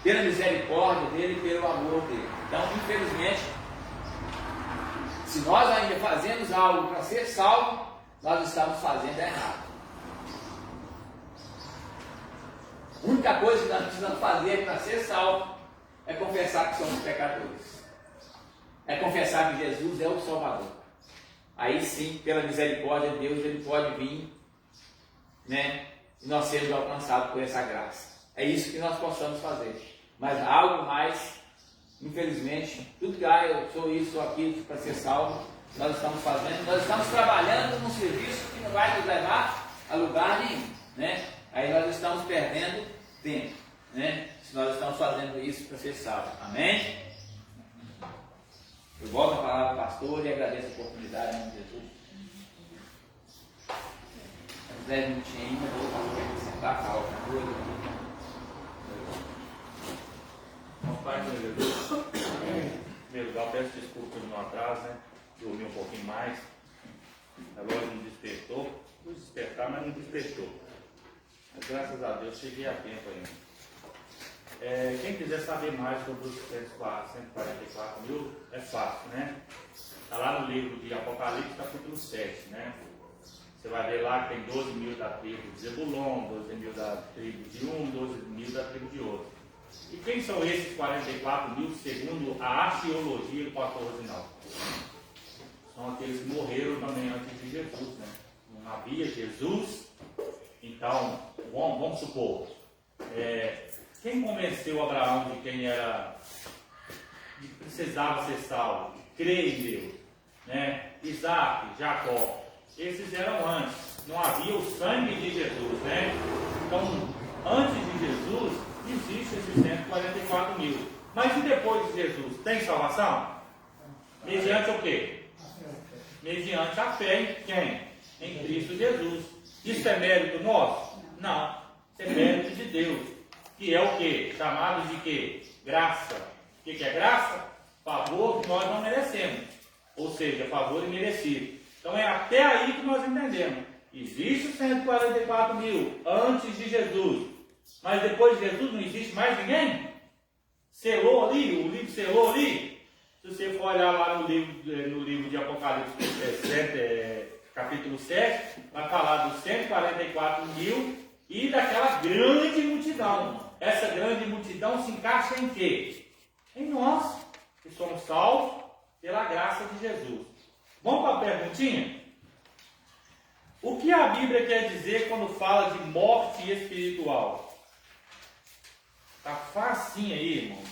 S1: pela misericórdia dele, pelo amor dele. Então, infelizmente, se nós ainda fazemos algo para ser salvo, nós estamos fazendo errado. A única coisa que nós precisamos fazer para ser salvo é confessar que somos pecadores. É confessar que Jesus é o Salvador. Aí sim, pela misericórdia de Deus, ele pode vir né? E nós sermos alcançados por essa graça. É isso que nós possamos fazer. Mas algo mais, infelizmente, tudo que eu sou isso, sou aquilo para ser salvo, nós estamos fazendo, nós estamos trabalhando num serviço que não vai nos levar a lugar nenhum, né? Aí nós estamos perdendo tempo, né? Se nós estamos fazendo isso para ser salvo. Amém? Eu volto a palavra ao pastor e agradeço a oportunidade em nome de Jesus. 10 minutinhos ainda, vou sentar, falar outra coisa.
S2: Nosso Pai, meu Jesus, em primeiro lugar, peço desculpas no atraso, né? Dormi um pouquinho mais, a loja não despertou, fui despertar, mas não despertou. Mas graças a Deus cheguei a tempo ainda. Quem quiser saber mais sobre os 144 mil, é fácil, né? Está lá no livro de Apocalipse, capítulo 7, né? Você vai ver lá que tem 12 mil da tribo de Zebulon, 12 mil da tribo de um, 12 mil da tribo de outro. E quem são esses 44 mil segundo a arqueologia do pastor Rosinaldo? São aqueles que morreram também antes de Jesus, né? Não havia Jesus, então, vamos supor, quem convenceu Abraão de quem era, de que precisava ser salvo, de crer em Deus, né? Isaac, Jacó, esses eram antes, não havia o sangue de Jesus, né? Então, antes de Jesus, existe esses 144 mil. Mas e depois de Jesus, tem salvação? Mediante o quê? Mediante a fé em quem? Em Cristo Jesus. Isso é mérito nosso? Não. Isso é mérito de Deus. Que é o quê? Chamado de quê? Graça. O que é graça? Favor que nós não merecemos. Ou seja, favor imerecido. Então é até aí que nós entendemos. Existe 144 mil antes de Jesus. Mas depois de Jesus não existe mais ninguém? Selou ali, o livro selou ali. Se você for olhar lá no livro de Apocalipse, capítulo 7, vai falar dos 144 mil e daquela grande multidão. Essa grande multidão se encaixa em quê? Em nós, que somos salvos pela graça de Jesus. Vamos para a perguntinha? O que a Bíblia quer dizer quando fala de morte espiritual? Tá facinho aí, irmão.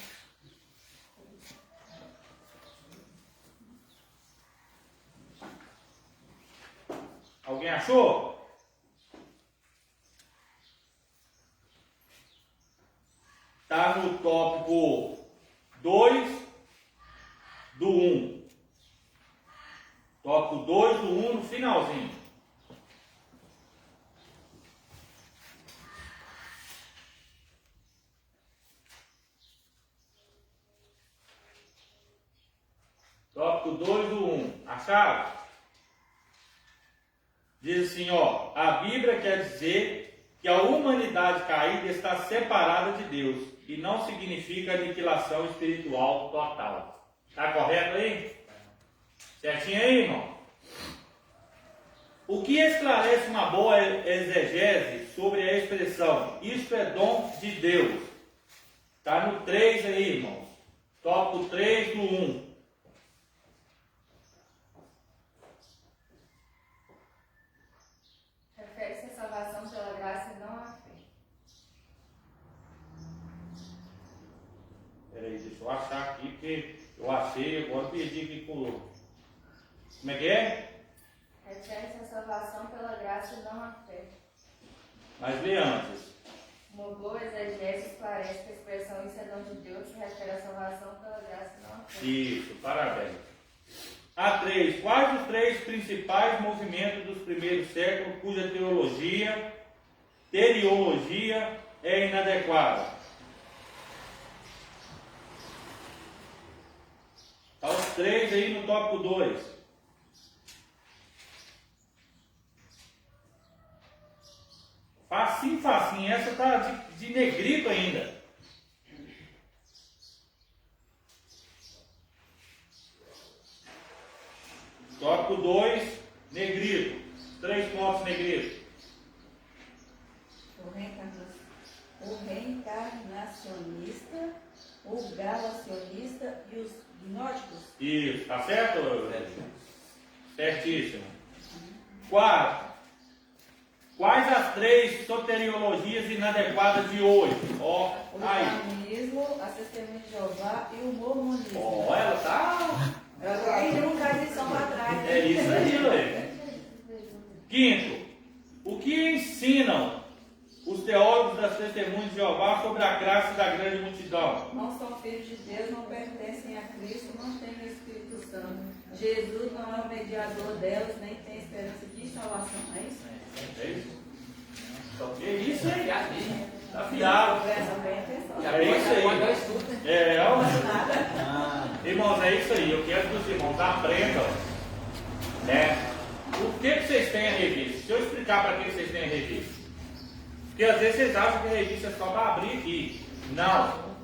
S2: Alguém achou? Está no tópico 2 do 1. Tópico 2 do 1 no finalzinho. Tópico 2 do 1. Acharam? Diz assim, ó, a Bíblia quer dizer que a humanidade caída está separada de Deus e não significa aniquilação espiritual total. Está correto aí? Certinho aí, irmão? O que esclarece uma boa exegese sobre a expressão isto é dom de Deus? Está no 3 aí, irmão. Tópico 3 do 1.
S4: Refere-se à salvação pela graça e não à fé.
S2: Peraí, deixa eu achar aqui, porque eu achei, agora perdi aqui com. Como é que é?
S4: Refere-se à salvação pela graça e não à fé.
S2: Mas lê antes.
S4: Uma boa exegese esclarece que a expressão isso é dom de Deus se refere à salvação pela graça e não à fé.
S2: Isso, parabéns. A3. Quais os 3 principais movimentos dos primeiros séculos cuja teriologia é inadequada? Está os 3 aí no tópico 2. Facinho, facinho. Essa está de negrito ainda. Tópico 2, negrito. 3 pontos negrito.
S5: O reencarnacionista, o galacionista e os gnósticos.
S2: Isso, tá certo? Certíssimo. 4. Quais as 3 soteriologias inadequadas de hoje? Ó,
S5: O
S2: aí.
S5: islamismo, a testemunha de Jeová e o mormonismo.
S2: Ó, ela tá.
S5: Ela tem um tradição para trás.
S2: É isso aí, Luiz. Quinto, o que ensinam os teólogos das testemunhas de Jeová sobre a graça da grande multidão?
S5: Não são filhos de Deus, não pertencem a Cristo, não têm o Espírito Santo. Jesus não é o mediador delas, nem tem esperança de salvação. É isso?
S2: É isso? É isso aí.
S1: Já vi.
S2: Tá afiado.
S5: Presta bem atenção.
S1: Já
S2: É
S1: vi,
S2: isso aí.
S1: quando eu estudo.
S2: Irmãos, é isso aí. Eu quero que os irmãos aprendam, né? O que vocês têm a revista? Deixa eu explicar para que vocês têm a revista. Porque às vezes vocês acham que a revista é só para abrir aqui. Não.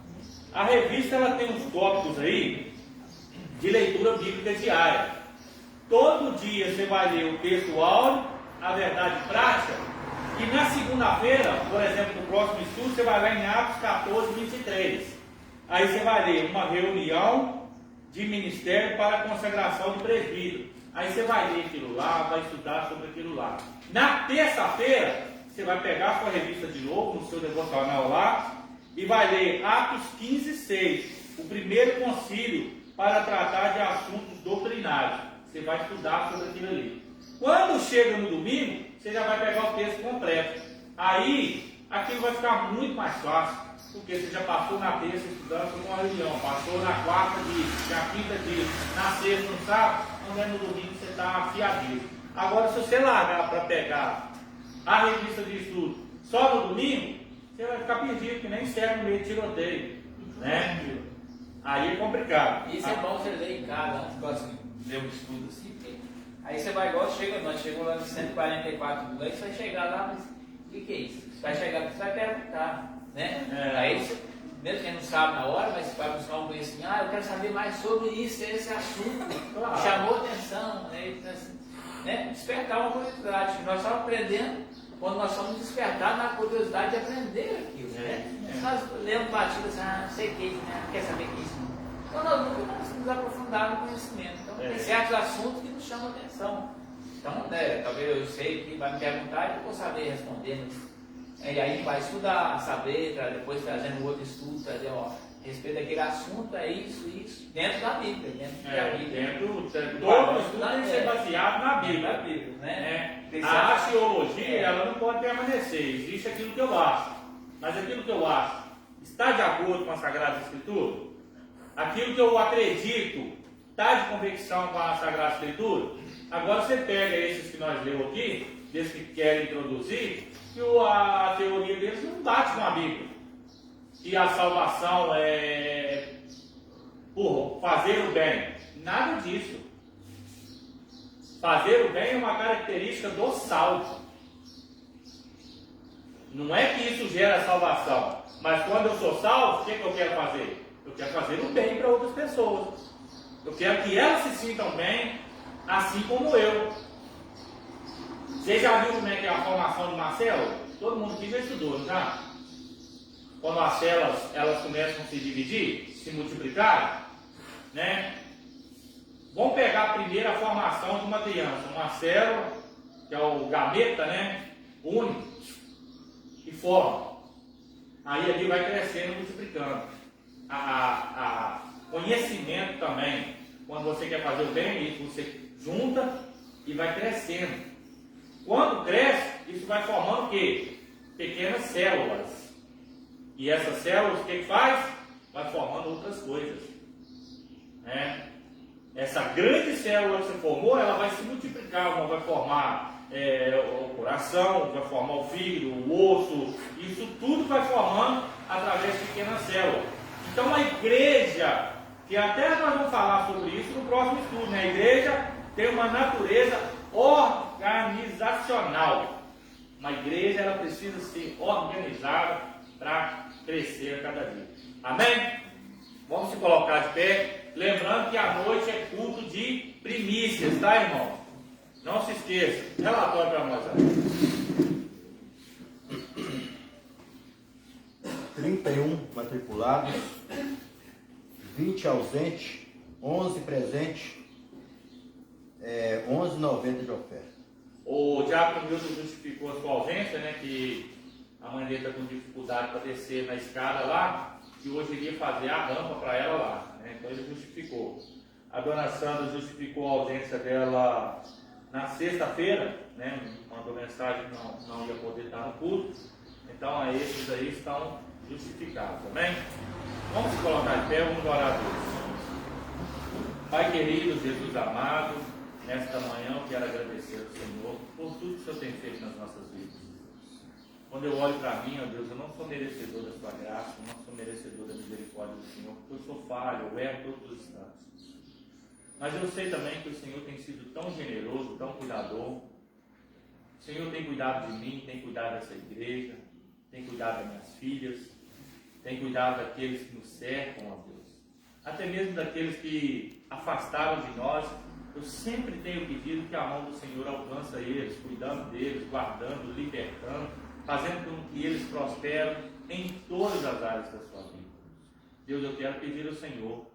S2: A revista ela tem uns tópicos aí de leitura bíblica diária. Todo dia você vai ler o texto áureo, a verdade prática, e na segunda-feira, por exemplo, no próximo estudo, você vai lá em Atos 14, 23. Aí você vai ler uma reunião de ministério para a consagração do presbítero. Aí você vai ler aquilo lá, vai estudar sobre aquilo lá. Na terça-feira, você vai pegar a sua revista de novo, no seu devocional lá, e vai ler Atos 15, 6, o primeiro concílio para tratar de assuntos doutrinários. Você vai estudar sobre aquilo ali. Quando chega no domingo, você já vai pegar o texto completo. Aí, aquilo vai ficar muito mais fácil, porque você já passou na terça estudando com uma reunião, passou na quarta disso, na quinta disso, na sexta, no sábado, não é no domingo, você está afiadinho. Agora, se você largar para pegar a revista de estudo só no domingo, você vai ficar perdido, que nem serve no meio de tiroteio, né? Aí é complicado.
S1: Isso é bom você ler em casa, antes de ler um estudo assim, porque aí você vai igual nós chegamos lá no 144 do você vai chegar lá, mas o que é isso? Você vai chegar, você vai perguntar, né? Aí você, mesmo quem não sabe na hora, mas você vai buscar um conhecimento, eu quero saber mais sobre isso, esse assunto,
S2: Claro.
S1: Chamou atenção, né? Despertar uma curiosidade. Nós estamos aprendendo quando nós somos despertados na curiosidade de aprender aquilo, né? Nós lemos batidas, não sei o que, né? Quer saber o que é isso? Então nós nunca vamos nos aprofundar no conhecimento. Então tem certos assuntos que nos chamam atenção. Então, né, talvez eu sei que vai me perguntar e eu vou saber responder, mas e aí vai estudar, saber, depois trazendo outro estudo, trazer, a respeito daquele assunto, é isso, dentro da Bíblia, dentro da Bíblia.
S2: Todo estudo tem que ser baseado na Bíblia.
S1: Né?
S2: A axiologia, ela não pode permanecer, existe aquilo que eu acho, mas aquilo que eu acho está de acordo com a Sagrada Escritura? Aquilo que eu acredito está de convicção com a Sagrada Escritura? Agora você pega esses que nós lemos aqui, desses que querem introduzir, que a teoria deles não bate com a Bíblia. Que a salvação é por fazer o bem. Nada disso. Fazer o bem é uma característica do salvo. Não é que isso gera salvação. Mas quando eu sou salvo, o que eu quero fazer? Eu quero fazer o bem para outras pessoas. Eu quero que elas se sintam bem, assim como eu. Você já viu como é que é a formação de uma célula? Todo mundo aqui já estudou, não já? Quando as células elas começam a se dividir, se multiplicar, né? Vamos pegar primeiro a formação de uma criança. Uma célula, que é o gameta, né? Une e forma. Aí ali vai crescendo, multiplicando. Conhecimento também. Quando você quer fazer o bem, isso você junta e vai crescendo. Quando cresce, isso vai formando o quê? Pequenas células. E essas células, o que faz? Vai formando outras coisas. Né? Essa grande célula que você formou, ela vai se multiplicar, uma vai formar o coração, vai formar o fígado, o osso, isso tudo vai formando através de pequenas células. Então a igreja, que até nós vamos falar sobre isso no próximo estudo, né? A igreja tem uma natureza organizacional. Uma igreja ela precisa ser organizada para crescer a cada dia. Amém? Vamos se colocar de pé. Lembrando que a noite é culto de primícias, tá, irmão? Não se esqueça. Relatório para nós.
S6: 31 matriculados, 20 ausentes, 11 presentes, 11,90 de oferta.
S2: O Diácono Milton justificou a sua ausência, né, que a mãe dele está com dificuldade para descer na escada lá, e hoje iria fazer a rampa para ela lá, né, então ele justificou. A dona Sandra justificou a ausência dela na sexta-feira, né, mandou mensagem que não ia poder estar no culto, então esses aí estão justificados, amém? Vamos se colocar em pé, vamos orar a Deus. Pai querido, Jesus amado, nesta manhã eu quero agradecer ao Senhor por tudo que o Senhor tem feito nas nossas vidas. Quando eu olho para mim, ó Deus, eu não sou merecedor da sua graça, eu não sou merecedor da misericórdia do Senhor, porque eu sou falho, eu erro todos os instantes. Mas eu sei também que o Senhor tem sido tão generoso, tão cuidador. O Senhor tem cuidado de mim, tem cuidado dessa igreja, tem cuidado das minhas filhas, tem cuidado daqueles que nos cercam, ó Deus. Até mesmo daqueles que afastaram de nós. Eu sempre tenho pedido que a mão do Senhor alcance eles, cuidando deles, guardando, libertando, fazendo com que eles prosperam em todas as áreas da sua vida. Deus, eu quero pedir ao Senhor,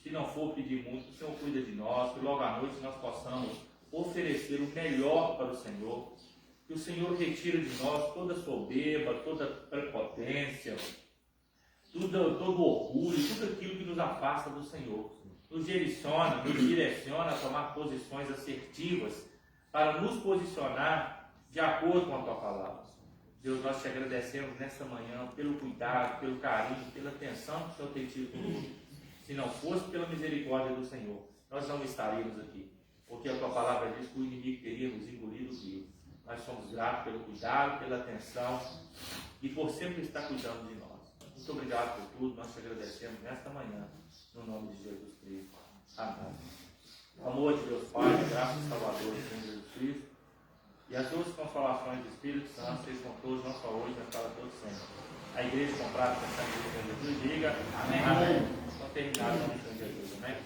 S2: se não for pedir muito, que o Senhor cuida de nós, que logo à noite nós possamos oferecer o melhor para o Senhor, que o Senhor retire de nós toda soberba, toda prepotência, todo orgulho, tudo aquilo que nos afasta do Senhor. Nos direciona a tomar posições assertivas para nos posicionar de acordo com a Tua palavra. Deus, nós te agradecemos nesta manhã pelo cuidado, pelo carinho, pela atenção que o Senhor tem tido conosco. Se não fosse pela misericórdia do Senhor, nós não estaríamos aqui, porque a Tua palavra diz que o inimigo teria nos engolido vivo. Nós somos gratos pelo cuidado, pela atenção e por sempre estar cuidando de nós. Muito obrigado por tudo, nós te agradecemos nesta manhã, no nome de Jesus Cristo. Amém. O amor de Deus Pai, a graça do Salvador, Senhor Jesus Cristo, e as duas consolações do Espírito Santo, sejam com todos, não só hoje, mas para todos sempre. A igreja comprada com essa igreja de Jesus, diga amém. Amém. Então terminado, no nome de Jesus, amém.